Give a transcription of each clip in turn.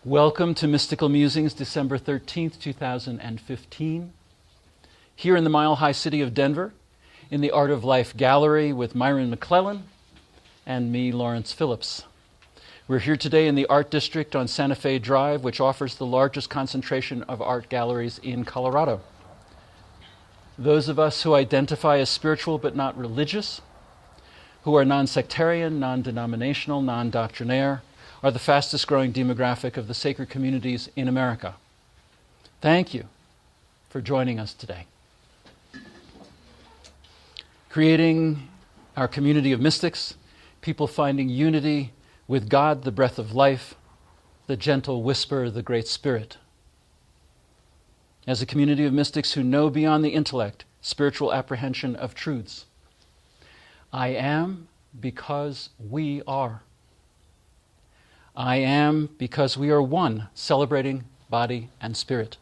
Welcome to Mystical Musings, December 13th, 2015. Here in the mile-high city of Denver, in the Art of Life Gallery with Myron McClellan and me, Lawrence Phillips. We're here today in the Art District on Santa Fe Drive, which offers the largest concentration of art galleries in Colorado. Those of us who identify as spiritual but not religious, who are non-sectarian, non-denominational, non-doctrinaire, are the fastest growing demographic of the sacred communities in America. Thank you for joining us today. Creating our community of mystics, people finding unity with God, the breath of life, the gentle whisper, the Great Spirit. As a community of mystics who know beyond the intellect spiritual apprehension of truths. I am because we are. I am because we are one, celebrating body and spirit.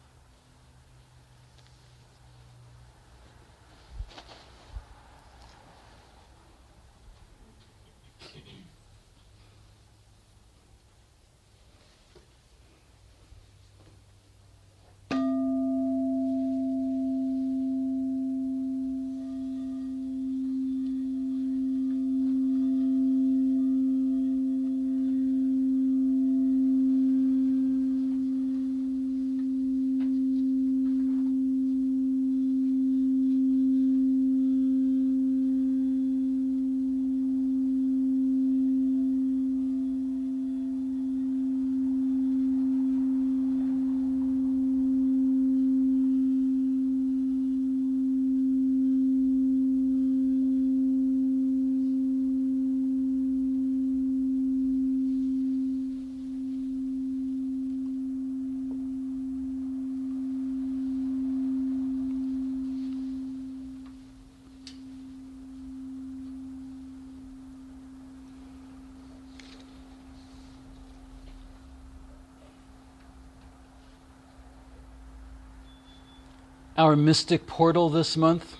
Our mystic portal this month,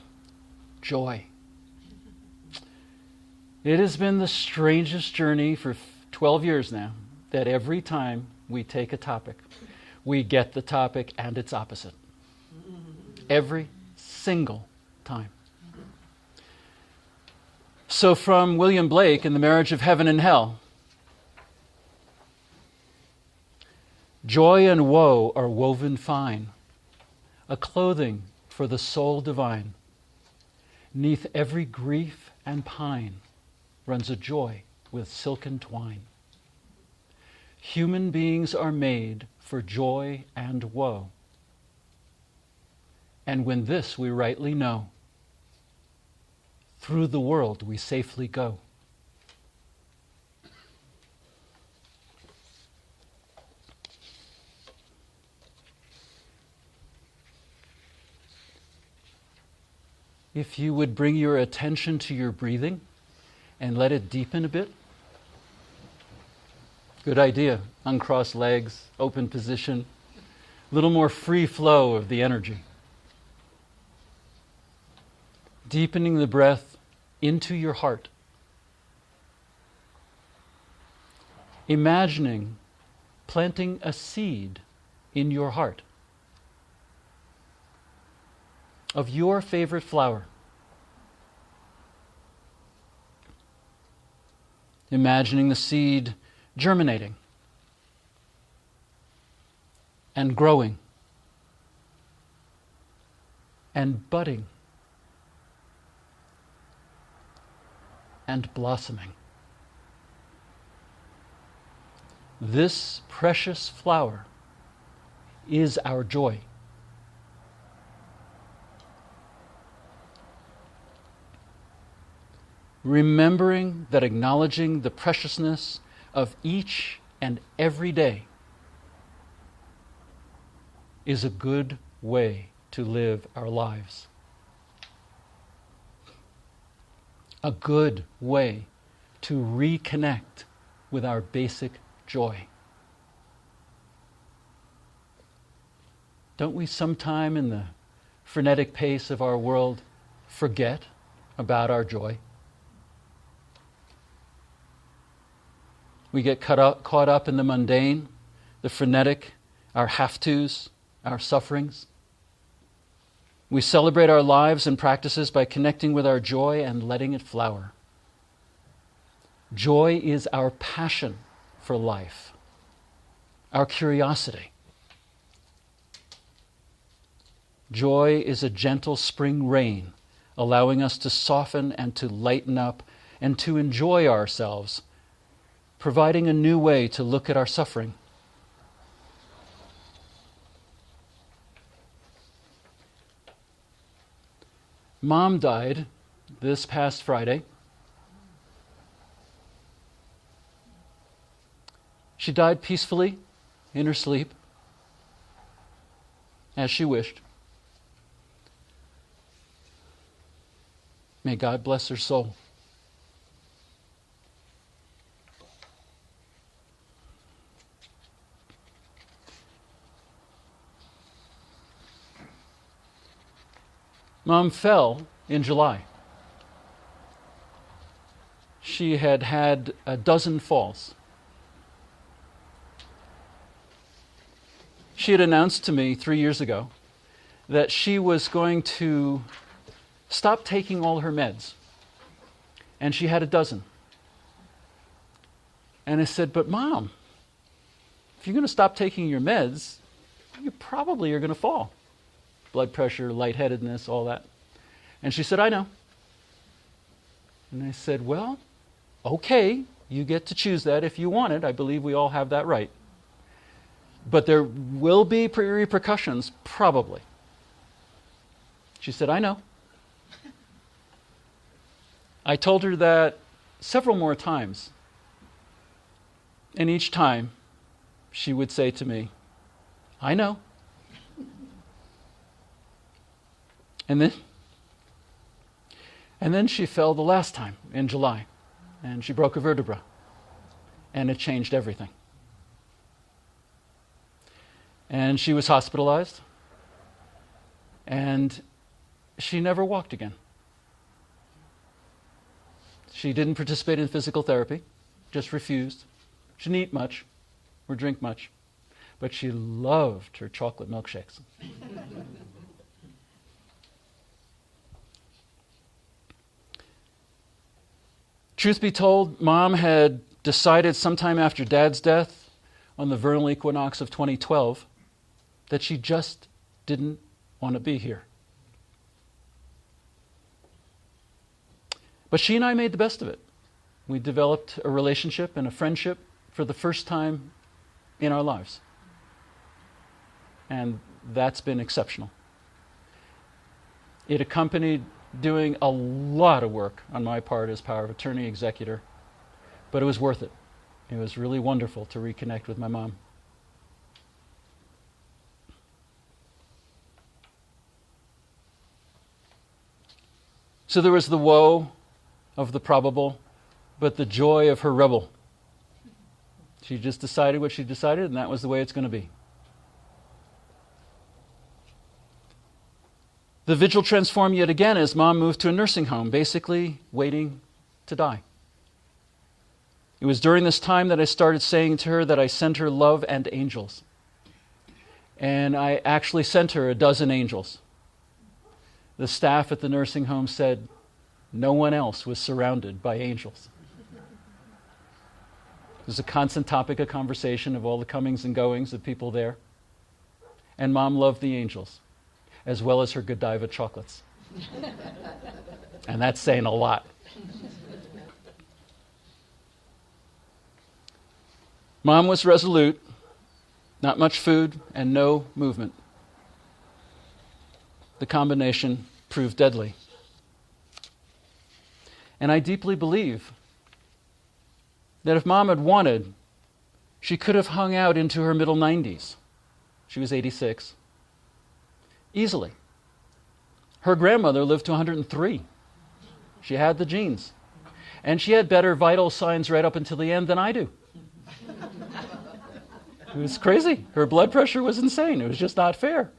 joy. It has been the strangest journey for 12 years now that every time we take a topic, we get the topic and its opposite. Every single time. So from William Blake in The Marriage of Heaven and Hell, joy and woe are woven fine, a clothing for the soul divine. 'Neath every grief and pine runs a joy with silken twine. Human beings are made for joy and woe. And when this we rightly know, through the world we safely go. If you would bring your attention to your breathing and let it deepen a bit. Good idea. Uncross legs, open position, a little more free flow of the energy. Deepening the breath into your heart. Imagining planting a seed in your heart of your favorite flower. Imagining the seed germinating and growing and budding and blossoming. This precious flower is our joy. Remembering that acknowledging the preciousness of each and every day is a good way to live our lives. A good way to reconnect with our basic joy. Don't we sometime in the frenetic pace of our world forget about our joy? We get caught up in the mundane, the frenetic, our have-tos, our sufferings. We celebrate our lives and practices by connecting with our joy and letting it flower. Joy is our passion for life, our curiosity. Joy is a gentle spring rain, allowing us to soften and to lighten up and to enjoy ourselves, providing a new way to look at our suffering. Mom died this past Friday. She died peacefully in her sleep, as she wished. May God bless her soul. Mom fell in July. She had had a dozen falls. She had announced to me 3 years ago that she was going to stop taking all her meds. And she had a dozen. And I said, but Mom, if you're going to stop taking your meds, you probably are going to fall. Blood pressure, lightheadedness, all that. And she said, I know. And I said, well, okay, you get to choose that if you want it. I believe we all have that right. But there will be repercussions, probably. She said, I know. I told her that several more times. And each time, she would say to me, I know. And then she fell the last time in July, and she broke a vertebra, and it changed everything. And she was hospitalized, and she never walked again. She didn't participate in physical therapy, just refused. She didn't eat much or drink much, but she loved her chocolate milkshakes. Truth be told, Mom had decided sometime after Dad's death on the vernal equinox of 2012 that she just didn't want to be here. But she and I made the best of it. We developed a relationship and a friendship for the first time in our lives. And that's been exceptional. It accompanied doing a lot of work on my part as power of attorney executor, but it was worth it. It was really wonderful to reconnect with my mom. So there was the woe of the probable, but the joy of her rebel. She just decided what she decided, and that was the way it's going to be. The vigil transformed yet again as Mom moved to a nursing home, basically waiting to die. It was during this time that I started saying to her that I sent her love and angels. And I actually sent her a dozen angels. The staff at the nursing home said no one else was surrounded by angels. It was a constant topic of conversation of all the comings and goings of people there. And Mom loved the angels, as well as her Godiva chocolates. And that's saying a lot. Mom was resolute, not much food and no movement. The combination proved deadly. And I deeply believe that if Mom had wanted, she could have hung out into her middle 90s. She was 86. Easily. Her grandmother lived to 103. She had the genes. And she had better vital signs right up until the end than I do. It was crazy. Her blood pressure was insane. It was just not fair.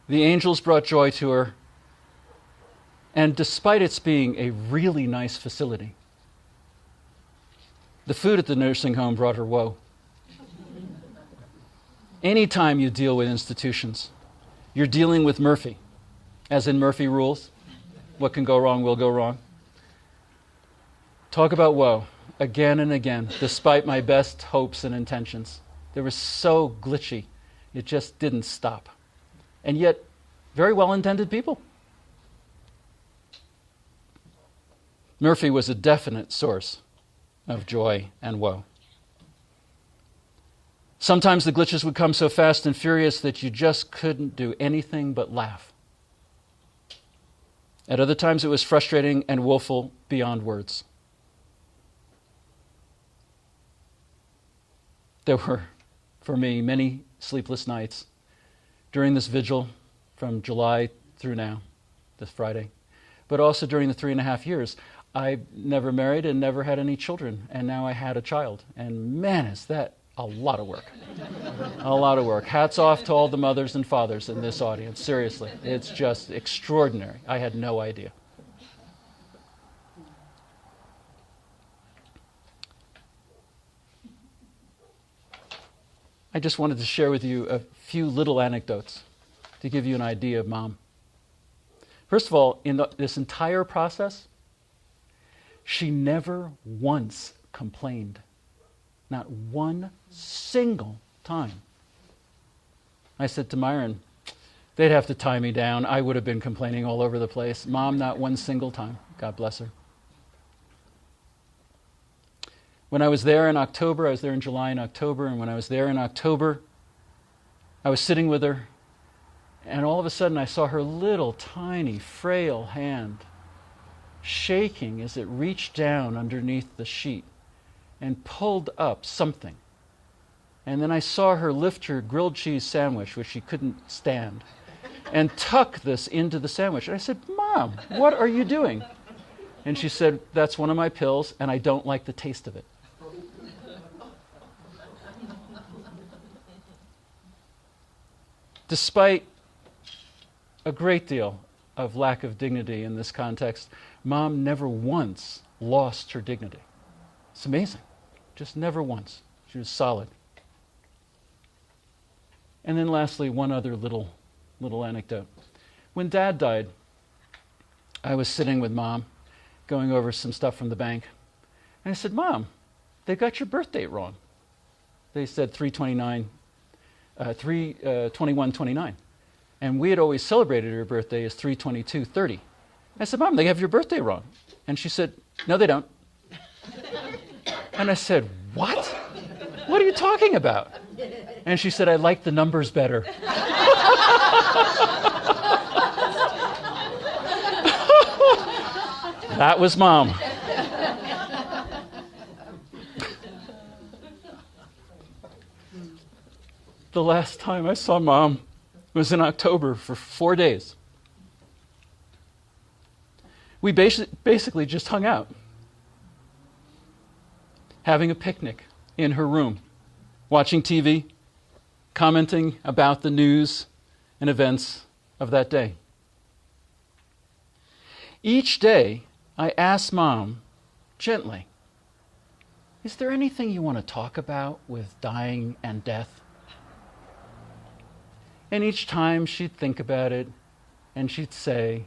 The angels brought joy to her. And despite its being a really nice facility, the food at the nursing home brought her woe. Anytime you deal with institutions, you're dealing with Murphy, as in Murphy rules. What can go wrong will go wrong. Talk about woe, again and again, despite my best hopes and intentions. They were so glitchy, it just didn't stop. And yet, very well-intended people. Murphy was a definite source of joy and woe. Sometimes the glitches would come so fast and furious that you just couldn't do anything but laugh. At other times it was frustrating and woeful beyond words. There were, for me, many sleepless nights during this vigil from July through now, this Friday, but also during the 3.5 years. I never married and never had any children, and now I had a child. And man, is that a lot of work. A lot of work. Hats off to all the mothers and fathers in this audience. Seriously, it's just extraordinary. I had no idea. I just wanted to share with you a few little anecdotes to give you an idea of Mom. First of all, in this entire process, she never once complained. Not one single time. I said to Myron, they'd have to tie me down. I would have been complaining all over the place. Mom, not one single time. God bless her. When I was there in October, I was there in July and October, and when I was there in October, I was sitting with her, and all of a sudden I saw her little, tiny, frail hand shaking as it reached down underneath the sheet and pulled up something. And then I saw her lift her grilled cheese sandwich, which she couldn't stand, and tuck this into the sandwich. And I said, Mom, what are you doing? And she said, that's one of my pills, and I don't like the taste of it. Despite a great deal of lack of dignity in this context, Mom never once lost her dignity. It's amazing. Just never once. She was solid. And then lastly, one other little anecdote. When Dad died, I was sitting with Mom, going over some stuff from the bank. And I said, Mom, they got your birth date wrong. They said 3/21/29. And we had always celebrated her birthday as 3/22/30. I said, Mom, they have your birthday wrong. And she said, no, they don't. And I said, what? What are you talking about? And she said, I like the numbers better. That was Mom. The last time I saw Mom was in October for 4 days. We basically just hung out, having a picnic in her room, watching TV, commenting about the news and events of that day. Each day, I asked Mom gently, is there anything you want to talk about with dying and death? And each time she'd think about it, and she'd say,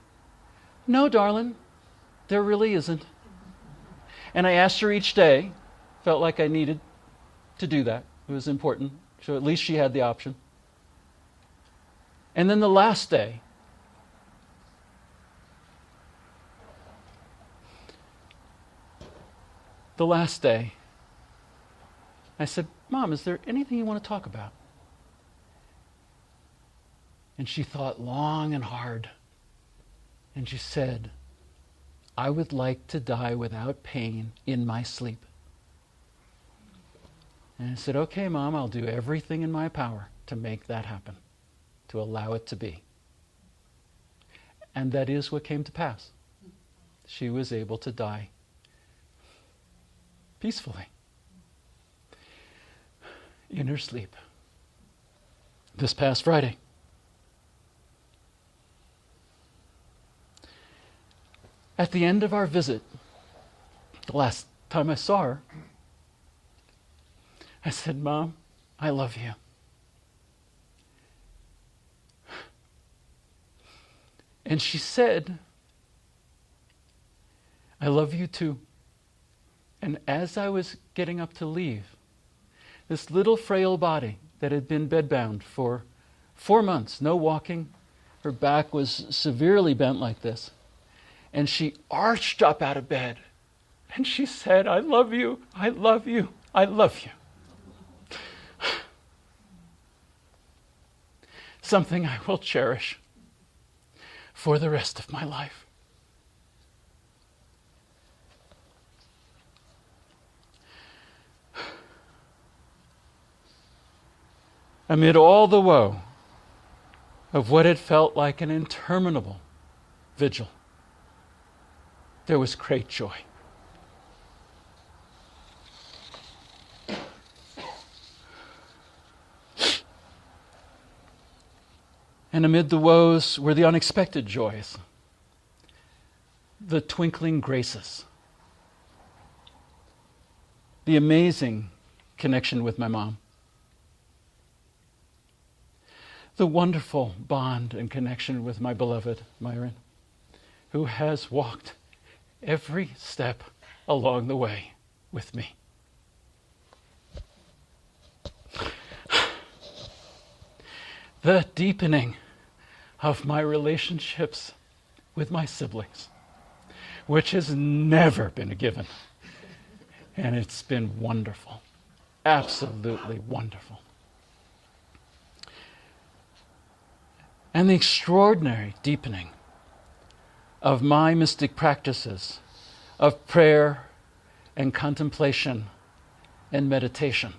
no, darling, there really isn't. And I asked her each day, felt like I needed to do that. It was important, so at least she had the option. And then the last day, I said, Mom, is there anything you want to talk about? And she thought long and hard. And she said, I would like to die without pain in my sleep. And I said, okay, Mom, I'll do everything in my power to make that happen, to allow it to be. And that is what came to pass. She was able to die peacefully in her sleep this past Friday. At the end of our visit, the last time I saw her, I said, "Mom, I love you." And she said, "I love you too." And as I was getting up to leave, this little frail body that had been bedbound for 4 months, no walking, her back was severely bent like this, and she arched up out of bed, and she said, "I love you, I love you, I love you." Something I will cherish for the rest of my life. Amid all the woe of what had felt like an interminable vigil, there was great joy. And amid the woes were the unexpected joys, the twinkling graces, the amazing connection with my mom, the wonderful bond and connection with my beloved Myron, who has walked every step along the way with me. The deepening of my relationships with my siblings, which has never been a given. And it's been wonderful, absolutely wonderful. And the extraordinary deepening of my mystic practices of prayer and contemplation and meditation.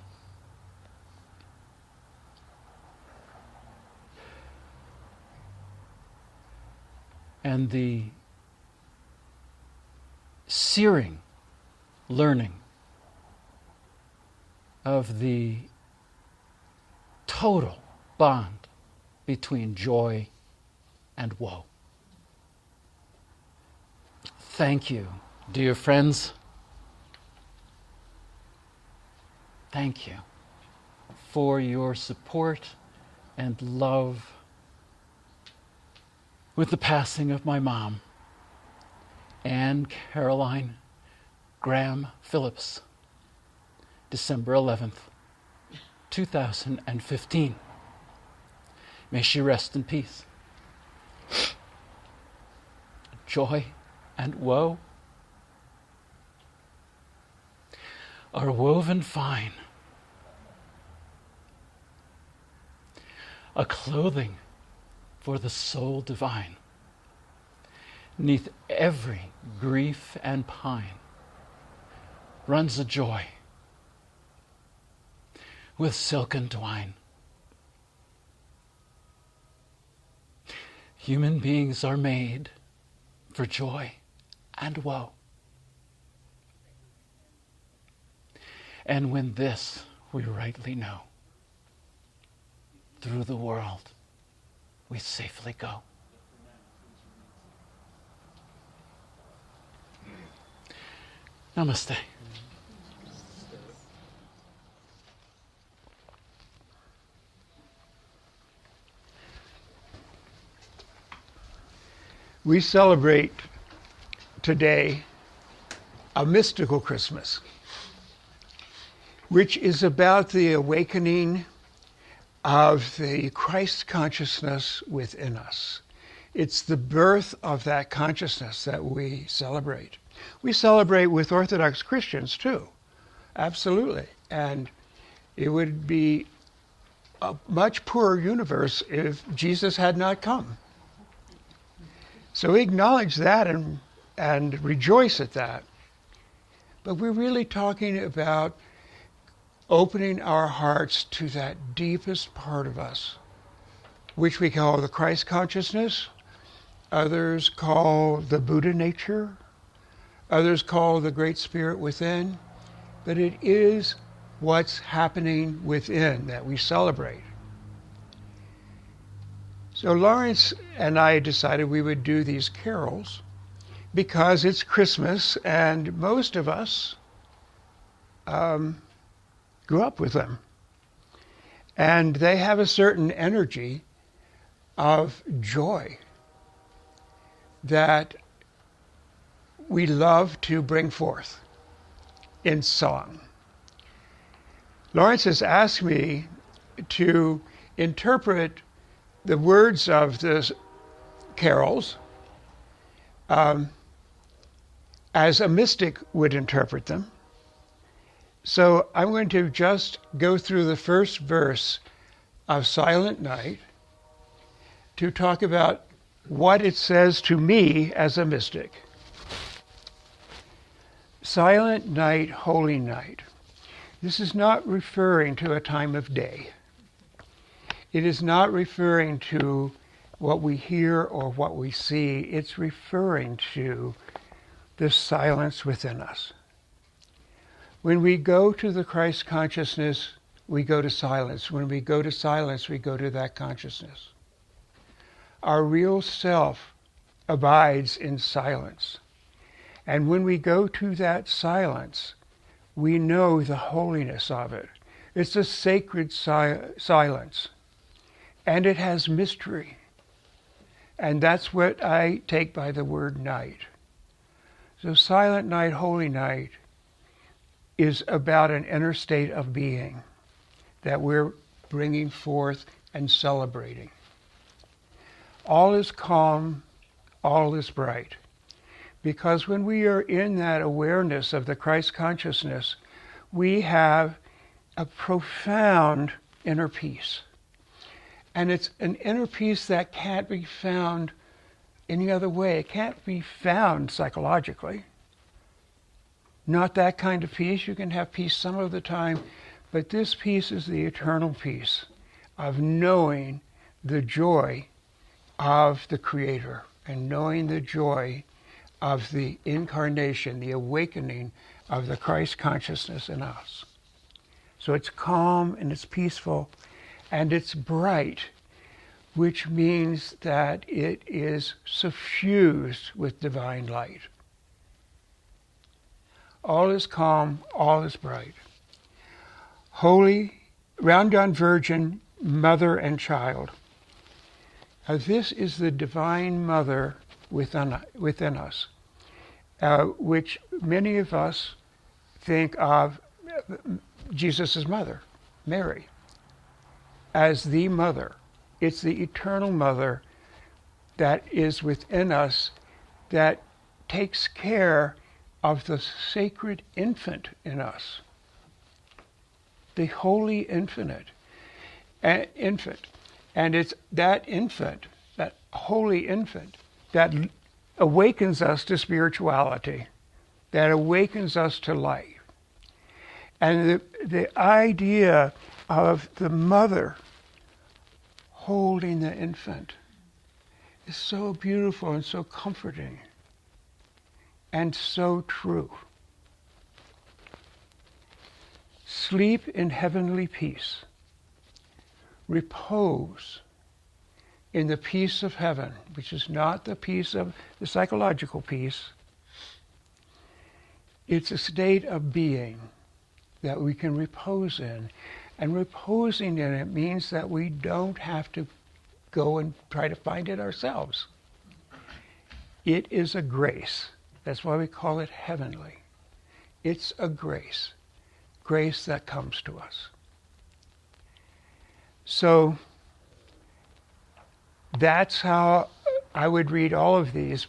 And the searing learning of the total bond between joy and woe. Thank you, dear friends. Thank you for your support and love with the passing of my mom, Anne Caroline Graham Phillips, December 11th, 2015. May she rest in peace. Joy and woe are woven fine, a clothing for the soul divine. 'Neath every grief and pine runs a joy with silken twine. Human beings are made for joy and woe. And when this we rightly know, through the world we safely go. Namaste. We celebrate today a mystical Christmas, which is about the awakening of the Christ consciousness within us. It's the birth of that consciousness that we celebrate. We celebrate with Orthodox Christians too, absolutely. And it would be a much poorer universe if Jesus had not come. So we acknowledge that and rejoice at that. But we're really talking about opening our hearts to that deepest part of us, which we call the Christ consciousness. Others call the Buddha nature. Others call the Great Spirit within. But it is what's happening within that we celebrate. So Lawrence and I decided we would do these carols because it's Christmas and most of us grew up with them. And they have a certain energy of joy that we love to bring forth in song. Lawrence has asked me to interpret the words of the carols as a mystic would interpret them. So I'm going to just go through the first verse of Silent Night to talk about what it says to me as a mystic. Silent night, holy night. This is not referring to a time of day. It is not referring to what we hear or what we see. It's referring to the silence within us. When we go to the Christ consciousness, we go to silence. When we go to silence, we go to that consciousness. Our real self abides in silence. And when we go to that silence, we know the holiness of it. It's a sacred silence. And it has mystery. And that's what I take by the word night. So silent night, holy night is about an inner state of being that we're bringing forth and celebrating. All is calm, all is bright. Because when we are in that awareness of the Christ consciousness, we have a profound inner peace. And it's an inner peace that can't be found any other way. It can't be found psychologically. Not that kind of peace. You can have peace some of the time, but this peace is the eternal peace of knowing the joy of the Creator and knowing the joy of the incarnation, the awakening of the Christ consciousness in us. So it's calm and it's peaceful and it's bright, which means that it is suffused with divine light. All is calm, all is bright. Holy, round-on Virgin, Mother and Child. This is the Divine Mother within us, which many of us think of Jesus' mother, Mary, as the mother. It's the eternal mother that is within us that takes care of the sacred infant in us, the holy infant. And it's that infant, that holy infant, that awakens us to spirituality, that awakens us to life. And the idea of the mother holding the infant is so beautiful and so comforting and so true. Sleep in heavenly peace. Repose in the peace of heaven, which is not the peace of the psychological peace. It's a state of being that we can repose in. And reposing in it means that we don't have to go and try to find it ourselves. It is a grace. That's why we call it heavenly. It's a grace. Grace that comes to us. So that's how I would read all of these.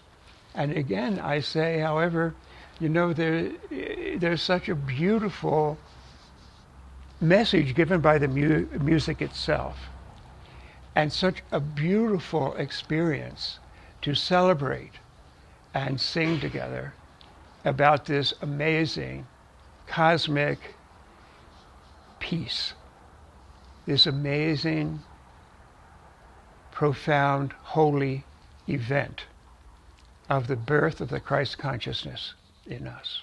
And again, I say, however, there's such a beautiful message given by the music itself, and such a beautiful experience to celebrate and sing together about this amazing cosmic peace, this amazing, profound, holy event of the birth of the Christ consciousness in us.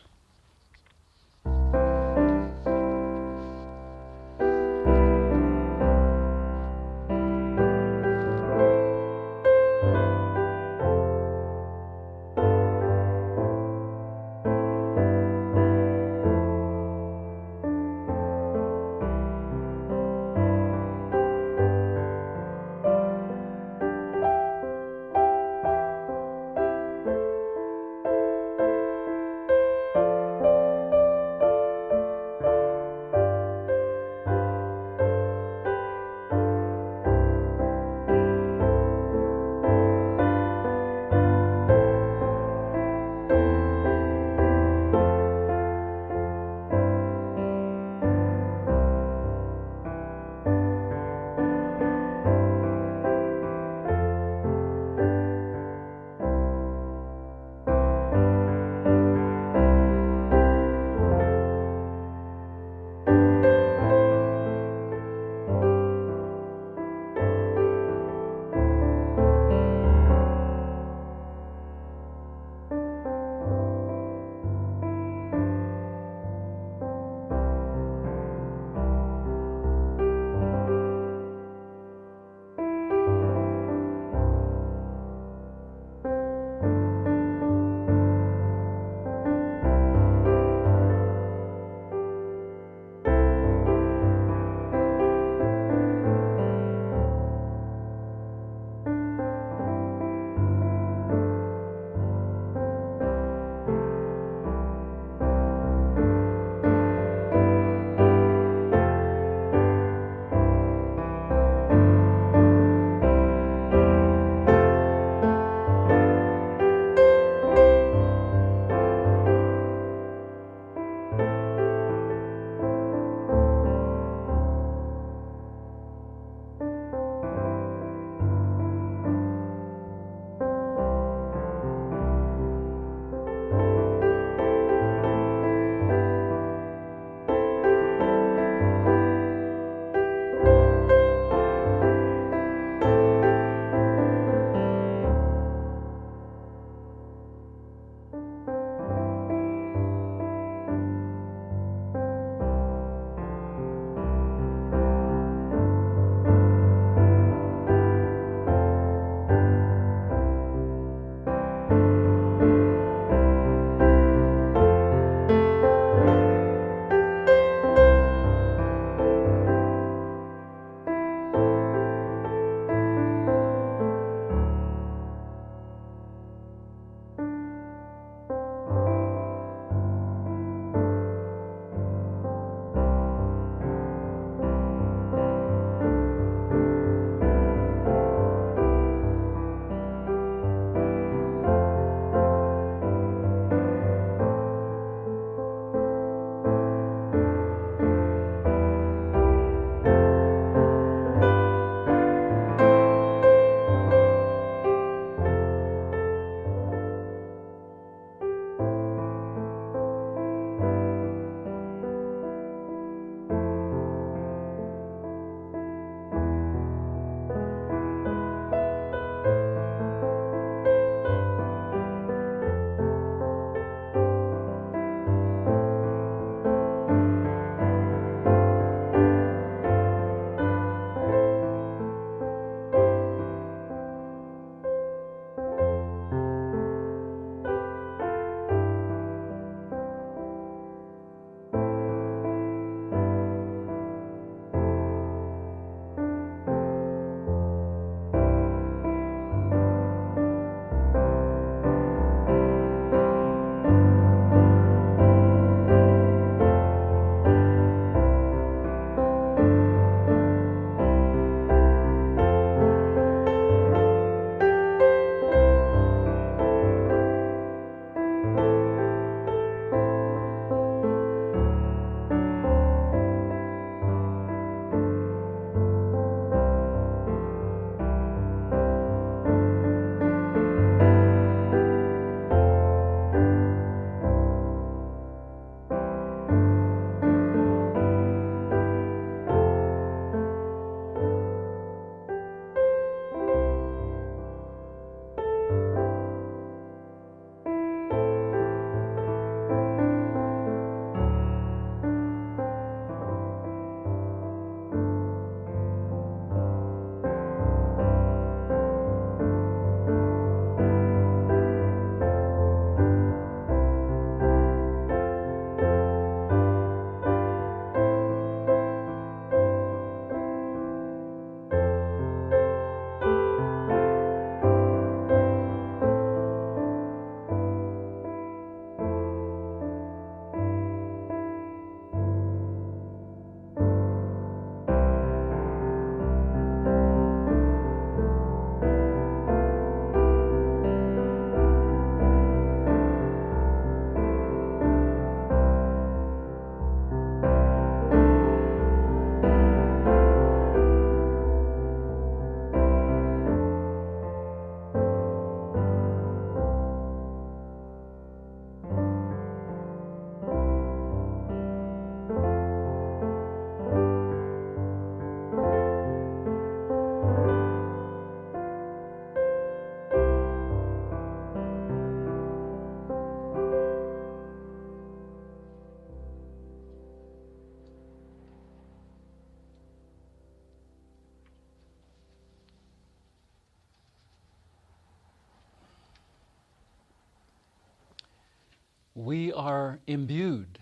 we are imbued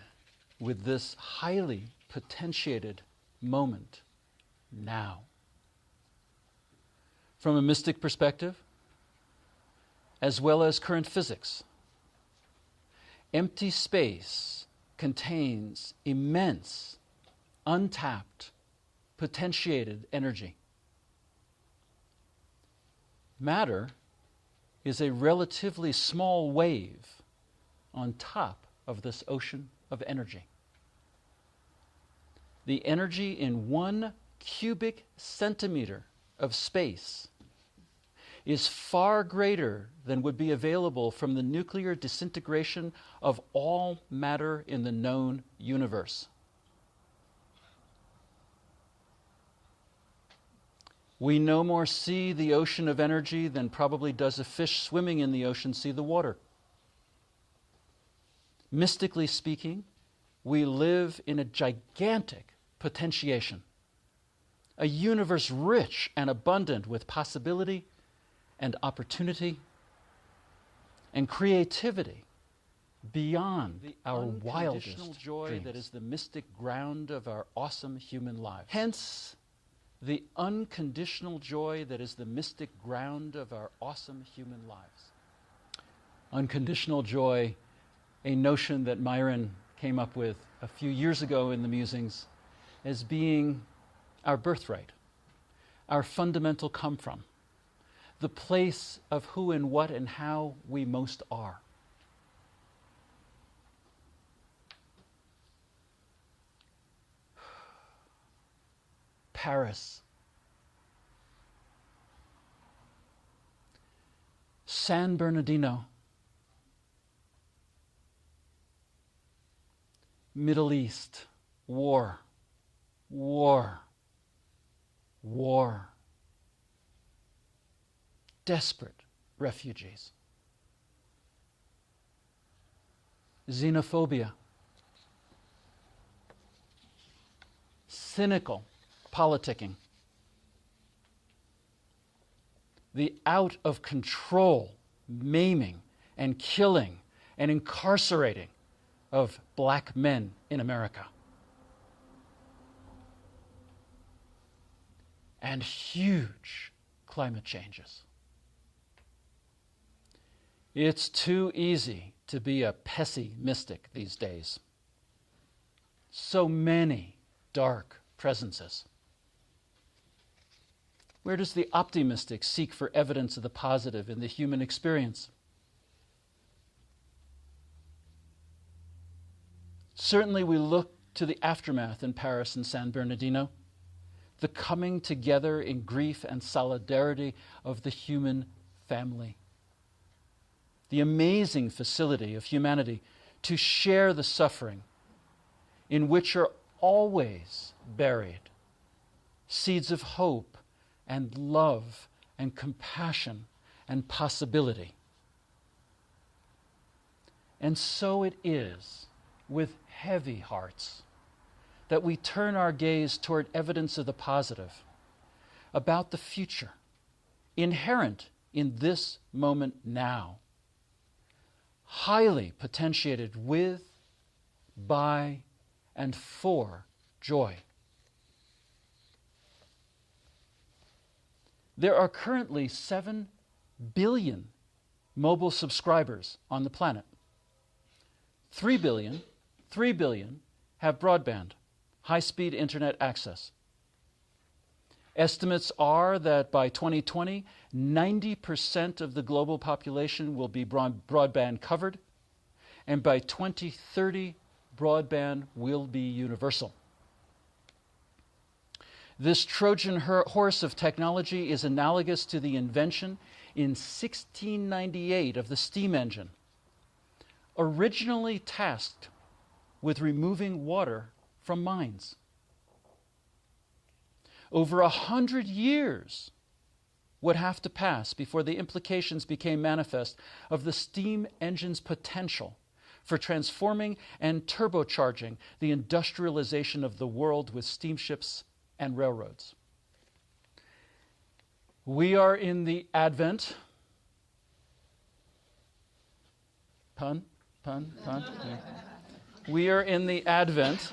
with this highly potentiated moment now. From a mystic perspective, as well as current physics, empty space contains immense, untapped, potentiated energy. Matter is a relatively small wave on top of this ocean of energy. The energy in 1 cubic centimeter of space is far greater than would be available from the nuclear disintegration of all matter in the known universe. We no more see the ocean of energy than probably does a fish swimming in the ocean see the water. Mystically speaking, we live in a gigantic potentiation, a universe rich and abundant with possibility and opportunity and creativity beyond our wildest joy dreams. That is the mystic ground of our awesome human lives. Hence, the unconditional joy that is the mystic ground of our awesome human lives. Unconditional joy, a notion that Myron came up with a few years ago in the Musings as being our birthright, our fundamental come from, the place of who and what and how we most are. Paris, San Bernardino, Middle East, war, war, war, desperate refugees, xenophobia, cynical politicking, the out of control maiming and killing and incarcerating of black men in America, and huge climate changes. It's too easy to be a pessimistic these days. So many dark presences. Where does the optimistic seek for evidence of the positive in the human experience? Certainly we look to the aftermath in Paris and San Bernardino, the coming together in grief and solidarity of the human family, the amazing facility of humanity to share the suffering in which are always buried seeds of hope and love and compassion and possibility. And so it is with heavy hearts that we turn our gaze toward evidence of the positive, about the future, inherent in this moment now, highly potentiated with, by, and for joy. There are currently 7 billion mobile subscribers on the planet. 3 billion have broadband, high-speed internet access. Estimates are that by 2020, 90% of the global population will be broadband covered, and by 2030, broadband will be universal. This Trojan horse of technology is analogous to the invention in 1698 of the steam engine, originally tasked with removing water from mines. Over 100 years would have to pass before the implications became manifest of the steam engine's potential for transforming and turbocharging the industrialization of the world with steamships and railroads. We are in the advent, pun, Pun? Yeah. We are in the advent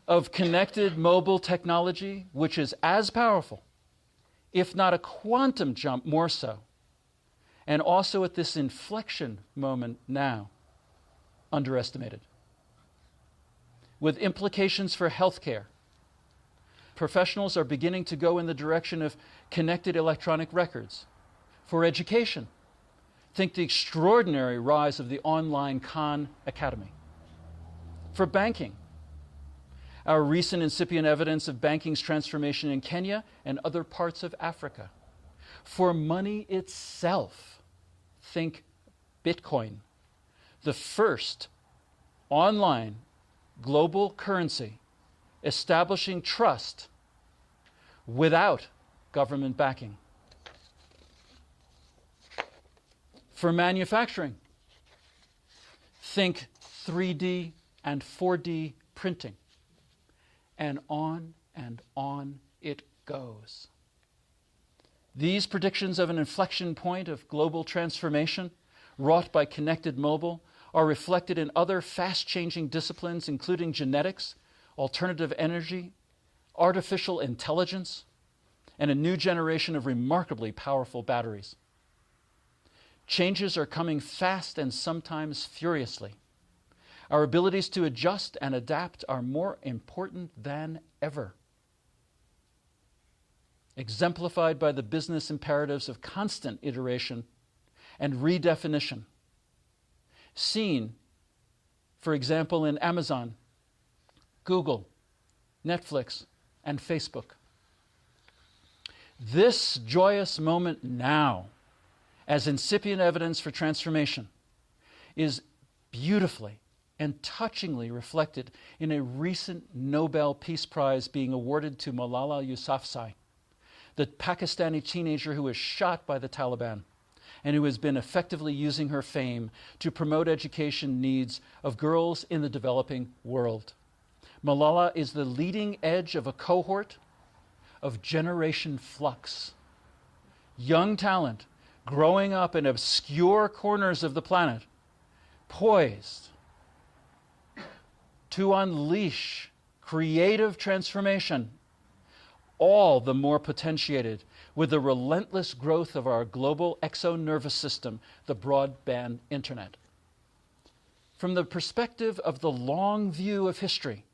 of connected mobile technology, which is as powerful, if not a quantum jump more so, and also at this inflection moment now, underestimated. With implications for healthcare, professionals are beginning to go in the direction of connected electronic records. For education, think the extraordinary rise of the online Khan Academy. For banking, our recent incipient evidence of banking's transformation in Kenya and other parts of Africa. For money itself, think Bitcoin, the first online global currency establishing trust without government backing. For manufacturing, think 3D and 4D printing. And on it goes. These predictions of an inflection point of global transformation wrought by connected mobile are reflected in other fast-changing disciplines, including genetics, alternative energy, artificial intelligence, and a new generation of remarkably powerful batteries. Changes are coming fast and sometimes furiously. Our abilities to adjust and adapt are more important than ever. Exemplified by the business imperatives of constant iteration and redefinition. Seen, for example, in Amazon, Google, Netflix, and Facebook. This joyous moment now, as incipient evidence for transformation, is beautifully and touchingly reflected in a recent Nobel Peace Prize being awarded to Malala Yousafzai, the Pakistani teenager who was shot by the Taliban and who has been effectively using her fame to promote education needs of girls in the developing world. Malala is the leading edge of a cohort of generation flux. Young talent growing up in obscure corners of the planet, poised to unleash creative transformation, all the more potentiated with the relentless growth of our global exo-nervous system, the broadband internet. From the perspective of the long view of history,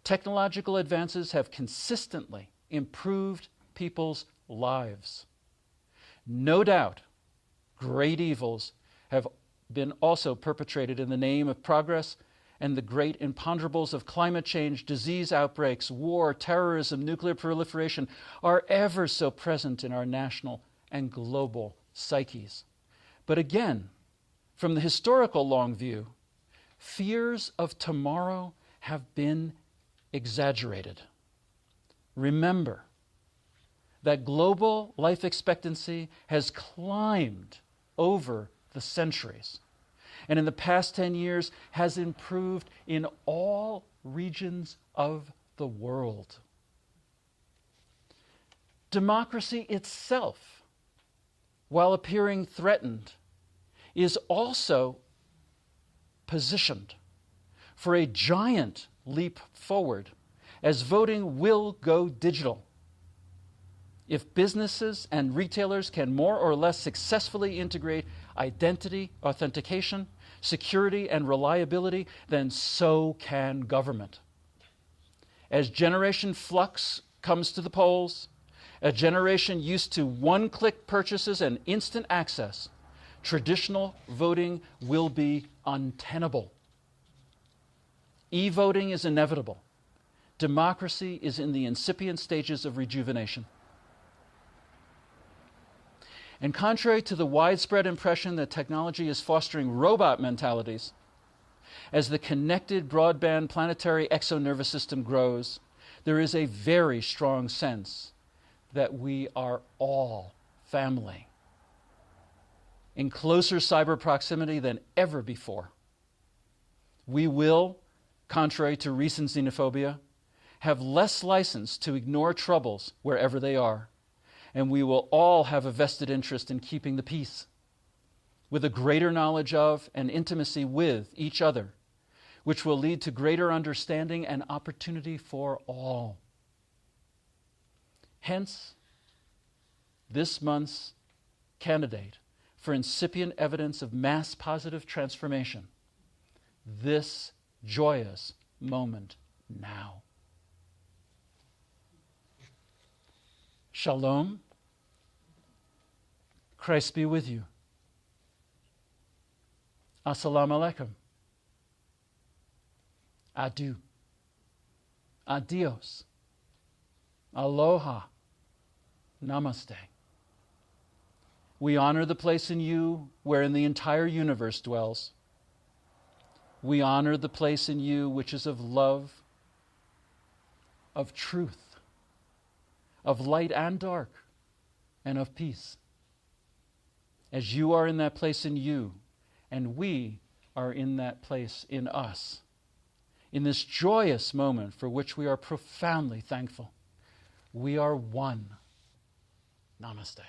technological advances have consistently improved people's lives. No doubt, great evils have been also perpetrated in the name of progress, and the great imponderables of climate change, disease outbreaks, war, terrorism, nuclear proliferation are ever so present in our national and global psyches. But again, from the historical long view, fears of tomorrow have been exaggerated. Remember that global life expectancy has climbed over the centuries, and in the past 10 years has improved in all regions of the world. Democracy itself, while appearing threatened, is also positioned for a giant leap forward as voting will go digital. If businesses and retailers can more or less successfully integrate identity, authentication, security, and reliability, then so can government. As generation flux comes to the polls, a generation used to one-click purchases and instant access, traditional voting will be untenable. E-voting is inevitable. Democracy is in the incipient stages of rejuvenation. And contrary to the widespread impression that technology is fostering robot mentalities, as the connected broadband planetary exonervous system grows, there is a very strong sense that we are all family, in closer cyber proximity than ever before. We will, contrary to recent xenophobia, have less license to ignore troubles wherever they are, and we will all have a vested interest in keeping the peace. with a greater knowledge of and intimacy with each other, which will lead to greater understanding and opportunity for all. Hence, this month's candidate for incipient evidence of mass positive transformation, this joyous moment now. Shalom. Christ be with you. Assalamu alaikum. Adieu. Adios. Aloha. Namaste. We honor the place in you wherein the entire universe dwells. We honor the place in you which is of love, of truth, of light and dark, and of peace. As you are in that place in you, and we are in that place in us, in this joyous moment for which we are profoundly thankful, we are one. Namaste.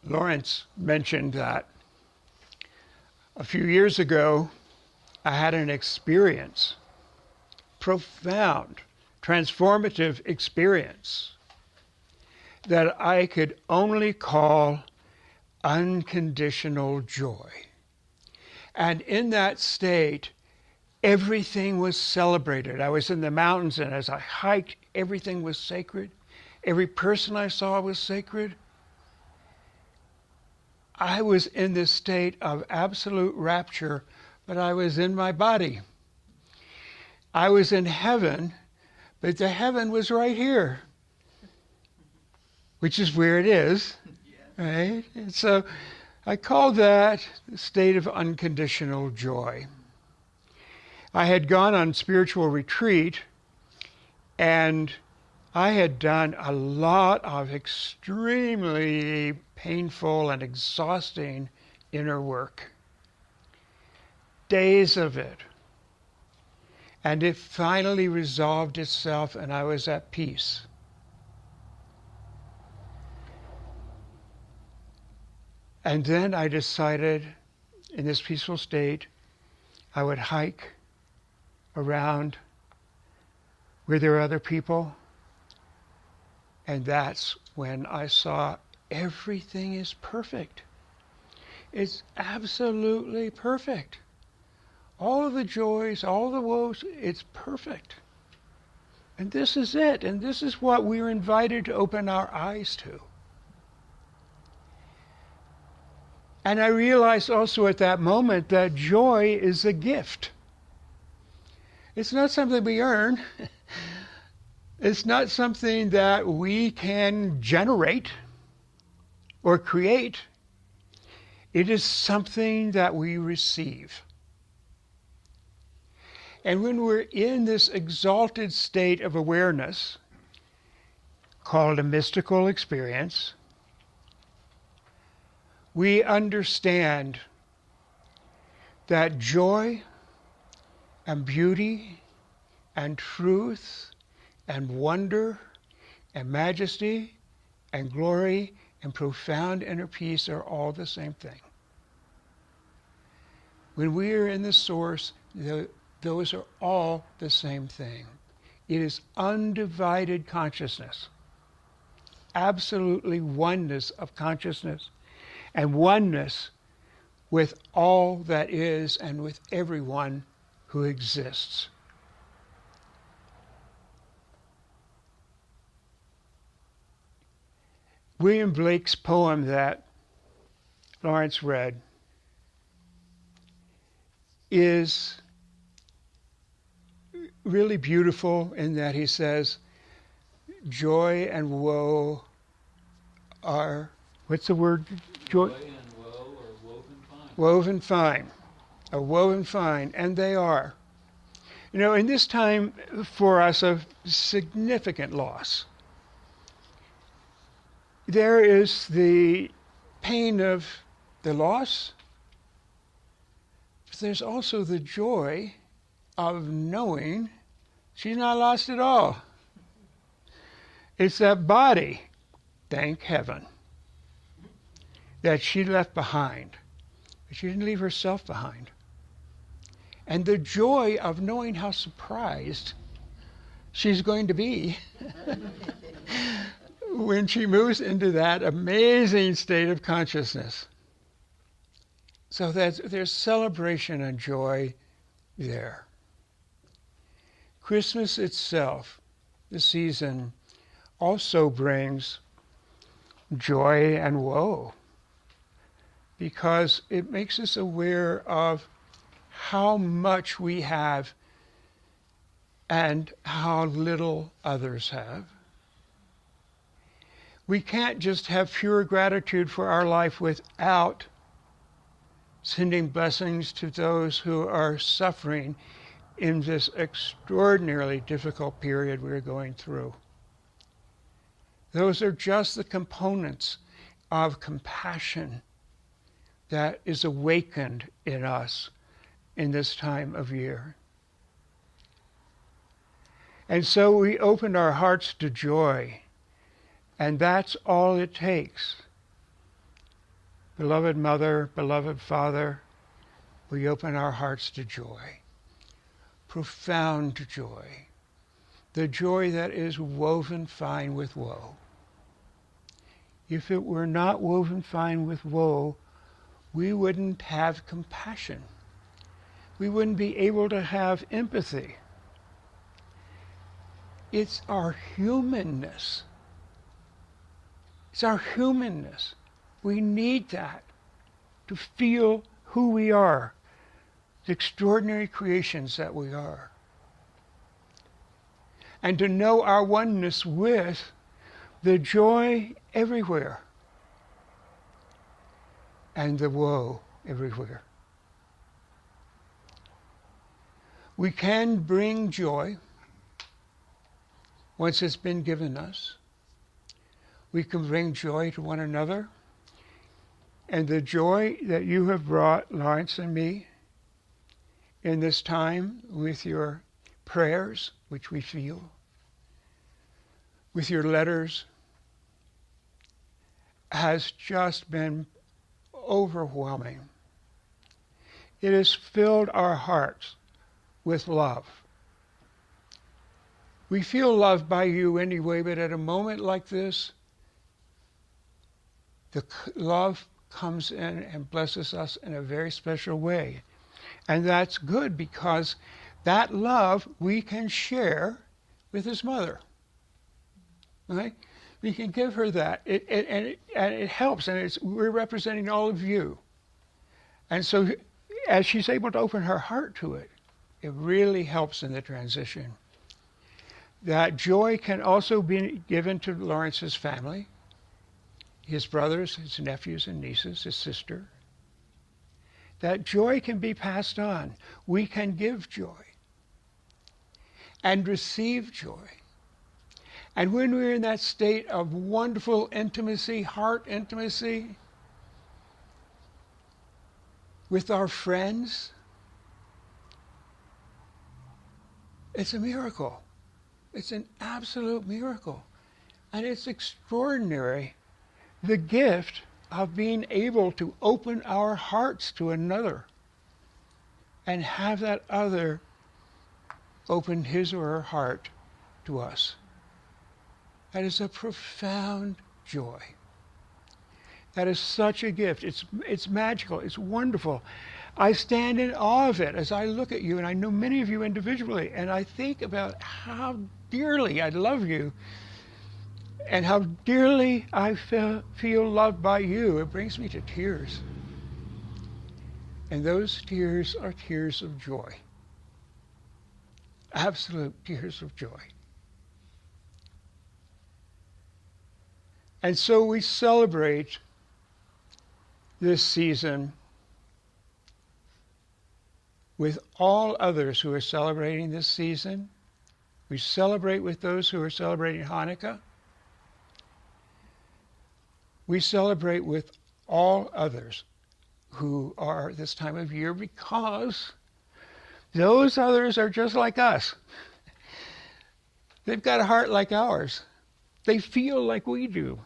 Lawrence mentioned that a few years ago I had an experience, profound, transformative experience, that I could only call unconditional joy. And in that state, everything was celebrated. I was in the mountains, and as I hiked, everything was sacred. Every person I saw was sacred. I was in this state of absolute rapture, but I was in my body. I was in heaven, but the heaven was right here, which is where it is, right? And so I call that the state of unconditional joy. I had gone on spiritual retreat, and I had done a lot of extremely painful and exhausting inner work. Days of it. And it finally resolved itself, and I was at peace. And then I decided, in this peaceful state, I would hike around where there were other people. And that's when I saw everything is perfect. It's absolutely perfect. All of the joys, all the woes, it's perfect. And this is it. And this is what we're invited to open our eyes to. And I realized also at that moment that joy is a gift. It's not something we earn. It's not something that we can generate or create. It is something that we receive. And when we're in this exalted state of awareness, called a mystical experience, we understand that joy and beauty and truth and wonder and majesty and glory and profound inner peace are all the same thing. When we are in the source, those are all the same thing. It is undivided consciousness, absolutely oneness of consciousness, and oneness with all that is and with everyone who exists. William Blake's poem that Lawrence read is really beautiful in that he says, joy and woe are, what's the word? Joy and woe are woven fine. Woven fine. Are woven fine, and they are. You know, in this time for us of significant loss, there is the pain of the loss, but there's also the joy of knowing she's not lost at all. It's that body, thank heaven, that she left behind. But she didn't leave herself behind. And the joy of knowing how surprised she's going to be when she moves into that amazing state of consciousness. So there's celebration and joy there. Christmas itself, the season, also brings joy and woe, because it makes us aware of how much we have and how little others have. We can't just have pure gratitude for our life without sending blessings to those who are suffering in this extraordinarily difficult period we're going through. Those are just the components of compassion that is awakened in us in this time of year. And so we open our hearts to joy, and that's all it takes. Beloved Mother, beloved Father, we open our hearts to joy. Profound joy. The joy that is woven fine with woe. If it were not woven fine with woe, we wouldn't have compassion. We wouldn't be able to have empathy. It's our humanness It's our humanness. We need that to feel who we are, the extraordinary creations that we are. And to know our oneness with the joy everywhere and the woe everywhere. We can bring joy once it's been given us. We can bring joy to one another. And the joy that you have brought, Lawrence and me, in this time with your prayers, which we feel, with your letters, has just been overwhelming. It has filled our hearts with love. We feel loved by you anyway, but at a moment like this, the love comes in and blesses us in a very special way. And that's good, because that love we can share with his mother. Right? We can give her that. And it helps, and we're representing all of you. And so as she's able to open her heart to it, it really helps in the transition. That joy can also be given to Lawrence's family, his brothers, his nephews and nieces, his sister. That joy can be passed on. We can give joy and receive joy. And when we're in that state of wonderful intimacy, heart intimacy, with our friends, it's a miracle. It's an absolute miracle. And it's extraordinary, the gift of being able to open our hearts to another and have that other open his or her heart to us. That is a profound joy. That is such a gift. It's magical. It's wonderful. I stand in awe of it as I look at you, and I know many of you individually, and I think about how dearly I love you and how dearly I feel loved by you. It brings me to tears. And those tears are tears of joy. Absolute tears of joy. And so we celebrate this season with all others who are celebrating this season. We celebrate with those who are celebrating Hanukkah. We celebrate with all others who are this time of year, because those others are just like us. They've got a heart like ours. They feel like we do.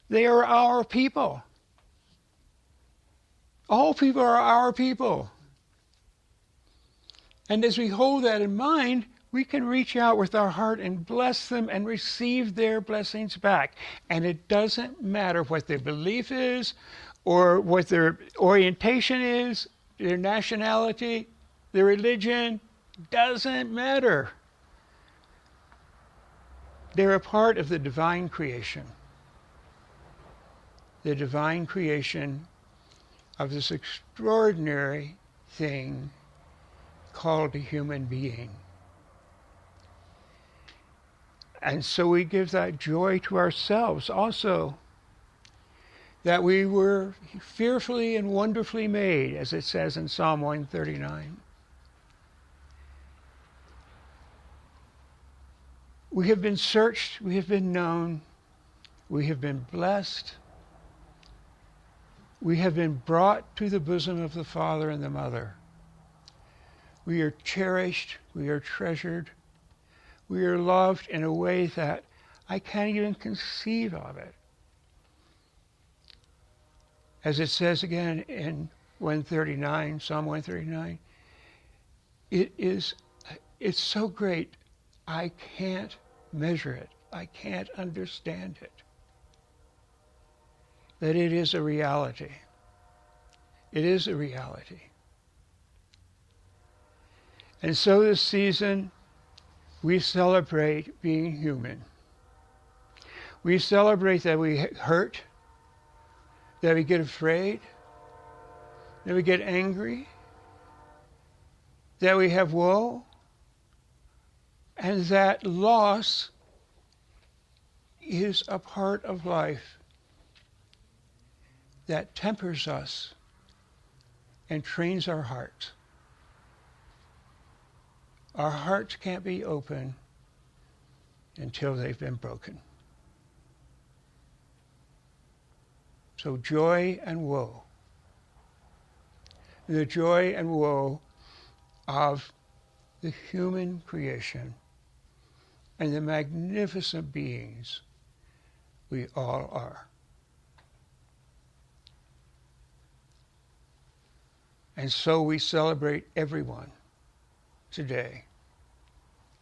They are our people. All people are our people. And as we hold that in mind, we can reach out with our heart and bless them and receive their blessings back. And it doesn't matter what their belief is, or what their orientation is, their nationality, their religion, doesn't matter. They're a part of the divine creation. The divine creation of this extraordinary thing called a human being. And so we give that joy to ourselves also, that we were fearfully and wonderfully made, as it says in Psalm 139. We have been searched, we have been known, we have been blessed, we have been brought to the bosom of the Father and the Mother. We are cherished, we are treasured, we are loved in a way that I can't even conceive of it. As it says again in 139, Psalm 139, it's so great, I can't measure it. I can't understand it. That it is a reality. It is a reality. And so this season, we celebrate being human. We celebrate that we hurt, that we get afraid, that we get angry, that we have woe, and that loss is a part of life that tempers us and trains our hearts. Our hearts can't be open until they've been broken. So joy and woe. The joy and woe of the human creation and the magnificent beings we all are. And so we celebrate everyone today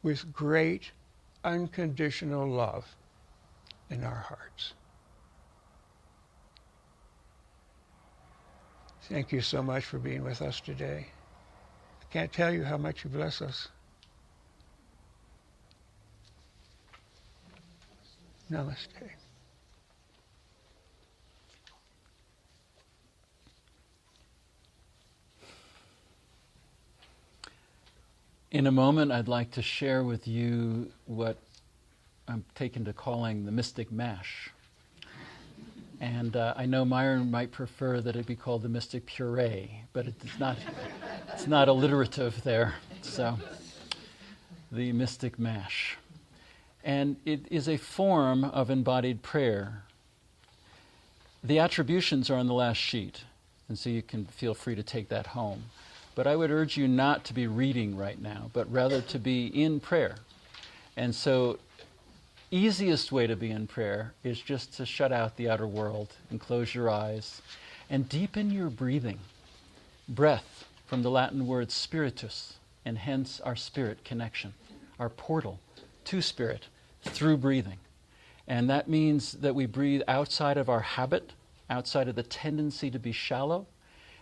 with great unconditional love in our hearts. Thank you so much for being with us today. I can't tell you how much you bless us. Namaste. In a moment, I'd like to share with you what I'm taken to calling the mystic mash. And I know Myron might prefer that it be called the mystic puree, but it's not alliterative there. So, the mystic mash. And it is a form of embodied prayer. The attributions are on the last sheet, and so you can feel free to take that home. But I would urge you not to be reading right now, but rather to be in prayer. And so, easiest way to be in prayer is just to shut out the outer world and close your eyes and deepen your breathing. Breath, from the Latin word spiritus, and hence our spirit connection, our portal to spirit through breathing. And that means that we breathe outside of our habit, outside of the tendency to be shallow,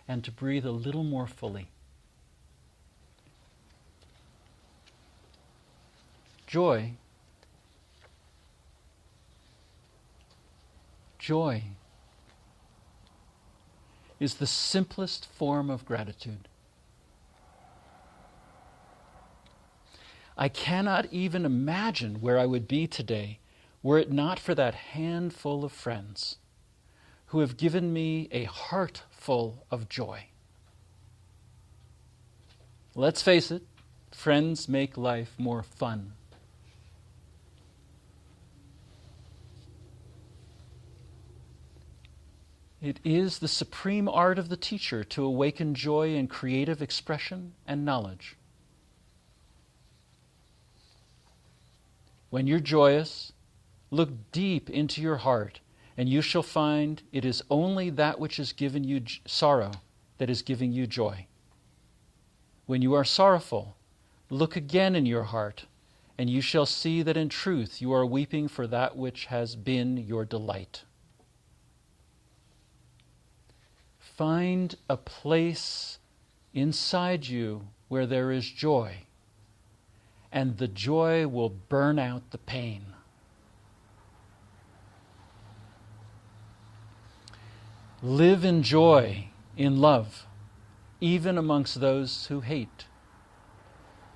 and to breathe a little more fully. Joy is the simplest form of gratitude. I cannot even imagine where I would be today were it not for that handful of friends who have given me a heart full of joy. Let's face it, friends make life more fun. It is the supreme art of the teacher to awaken joy in creative expression and knowledge. When you're joyous, look deep into your heart, and you shall find it is only that which has given you sorrow that is giving you joy. When you are sorrowful, look again in your heart, and you shall see that in truth you are weeping for that which has been your delight. Find a place inside you where there is joy, and the joy will burn out the pain. Live in joy, in love, even amongst those who hate.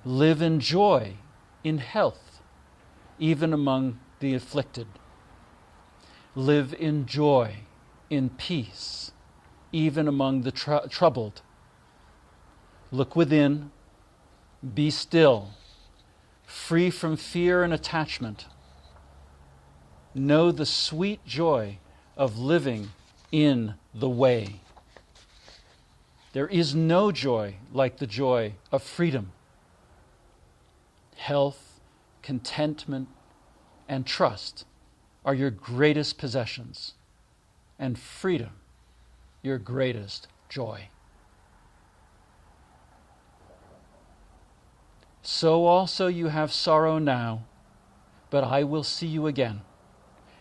Live in joy, in health, even among the afflicted. Live in joy, in peace, even among the troubled. Look within, be still, free from fear and attachment. Know the sweet joy of living in the way. There is no joy like the joy of freedom. Health, contentment, and trust are your greatest possessions, and freedom your greatest joy. So also you have sorrow now, but I will see you again,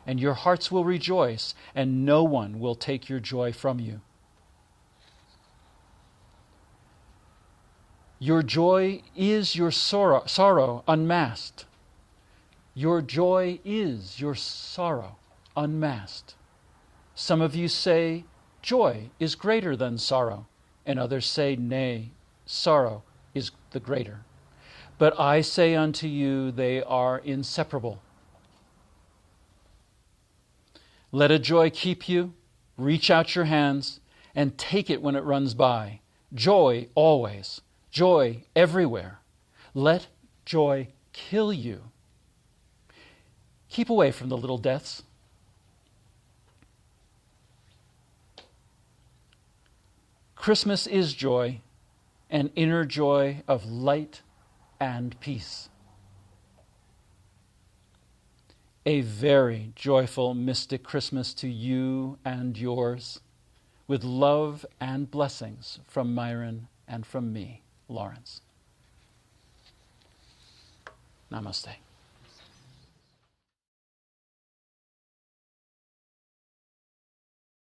and your hearts will rejoice, and no one will take your joy from you. Your joy is your sorrow unmasked. Your joy is your sorrow unmasked. Some of you say joy is greater than sorrow, and others say, nay, sorrow is the greater. But I say unto you, they are inseparable. Let a joy keep you. Reach out your hands and take it when it runs by. Joy always. Joy everywhere. Let joy kill you. Keep away from the little deaths. Christmas is joy, an inner joy of light and peace. A very joyful mystic Christmas to you and yours, with love and blessings from Myron and from me, Lawrence. Namaste.